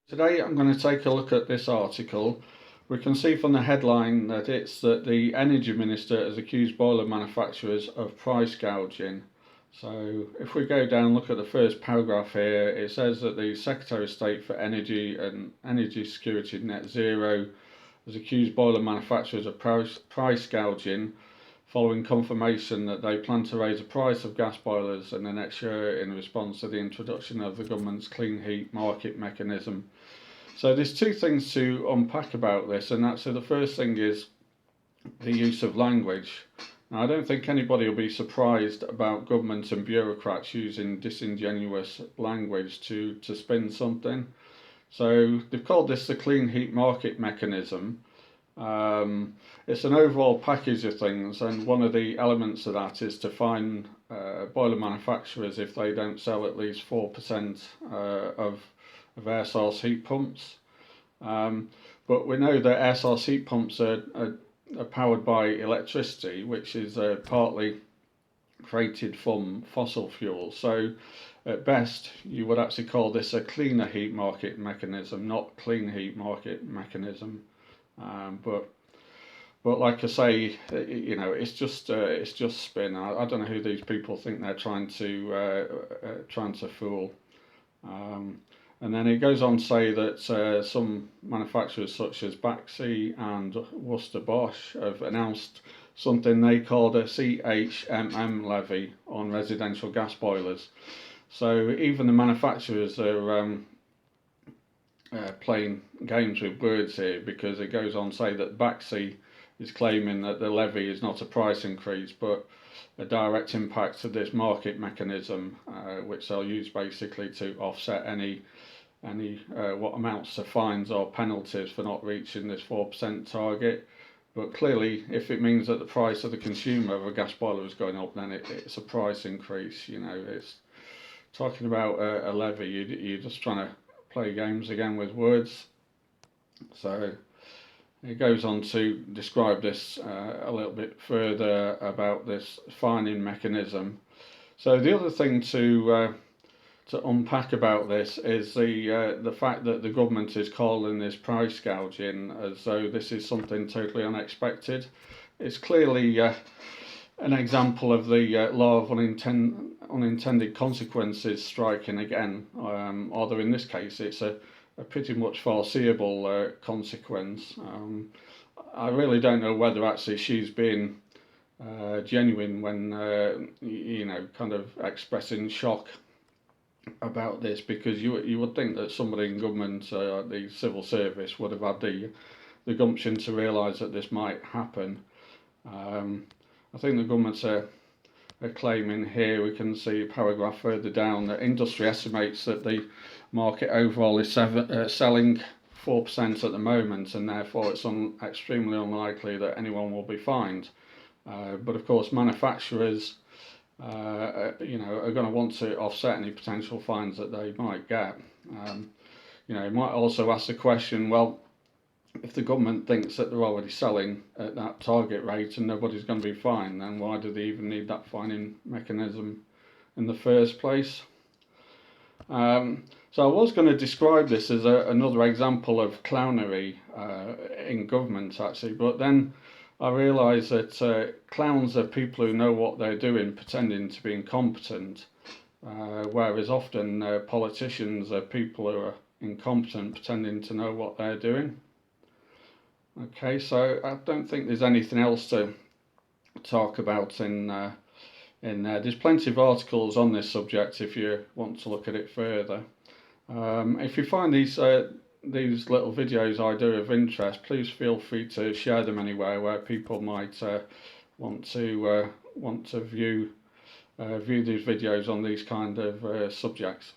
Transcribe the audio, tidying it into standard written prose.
Today I'm going to take a look at this article. We can see from the headline that it's that the Energy Minister has accused boiler manufacturers of price gouging. So if we go down and look at the first paragraph here, it says that the Secretary of State for Energy and Energy Security Net Zero has accused boiler manufacturers of price gouging following confirmation that they plan to raise the price of gas boilers in the next year in response to the introduction of the government's clean heat market mechanism. So there's two things to unpack about this, and that's the first thing is the use of language. Now, I don't think anybody will be surprised about government and bureaucrats using disingenuous language to spin something. So they've called this the clean heat market mechanism. It's an overall package of things, and one of the elements of that is to fine boiler manufacturers if they don't sell at least 4% of air source heat pumps. But we know that air source heat pumps are powered by electricity, which is partly created from fossil fuels. So at best, you would actually call this a cleaner heat market mechanism, not clean heat market mechanism. But like I say, it's just spin. I don't know who these people think they're trying to fool. And then it goes on to say that some manufacturers such as Baxi and Worcester Bosch have announced something they called a CHMM levy on residential gas boilers. So even the manufacturers are playing games with words here, because it goes on to say that Baxi is claiming that the levy is not a price increase but a direct impact of this market mechanism, which they'll use basically to offset any what amounts to fines or penalties for not reaching this 4% target. But clearly, if it means that the price of the consumer of a gas boiler is going up, then it's a price increase. It's talking about a levy. You're just trying to play games again with words. So it goes on to describe this a little bit further about this fining mechanism. So the other thing to unpack about this is the fact that the government is calling this price gouging as though this is something totally unexpected. It's clearly an example of the law of unintended consequences striking again, although in this case it's a pretty much foreseeable consequence. I really don't know whether actually she's being genuine when kind of expressing shock about this, because you would think that somebody in government, the civil service, would have had the gumption to realise that this might happen. I think the government's are claiming here, we can see a paragraph further down, that industry estimates that the market overall is selling 4% at the moment, and therefore it's extremely unlikely that anyone will be fined. But of course, manufacturers are going to want to offset any potential fines that they might get. You might also ask the question, well, if the government thinks that they're already selling at that target rate and nobody's going to be fined, then why do they even need that fining mechanism in the first place? So I was going to describe this as another example of clownery in government, actually, but then I realised that clowns are people who know what they're doing, pretending to be incompetent, whereas often politicians are people who are incompetent, pretending to know what they're doing. Okay, so I don't think there's anything else to talk about in there. There's plenty of articles on this subject if you want to look at it further. If you find these little videos I do of interest, please feel free to share them anywhere where people might want to view these videos on these kind of subjects.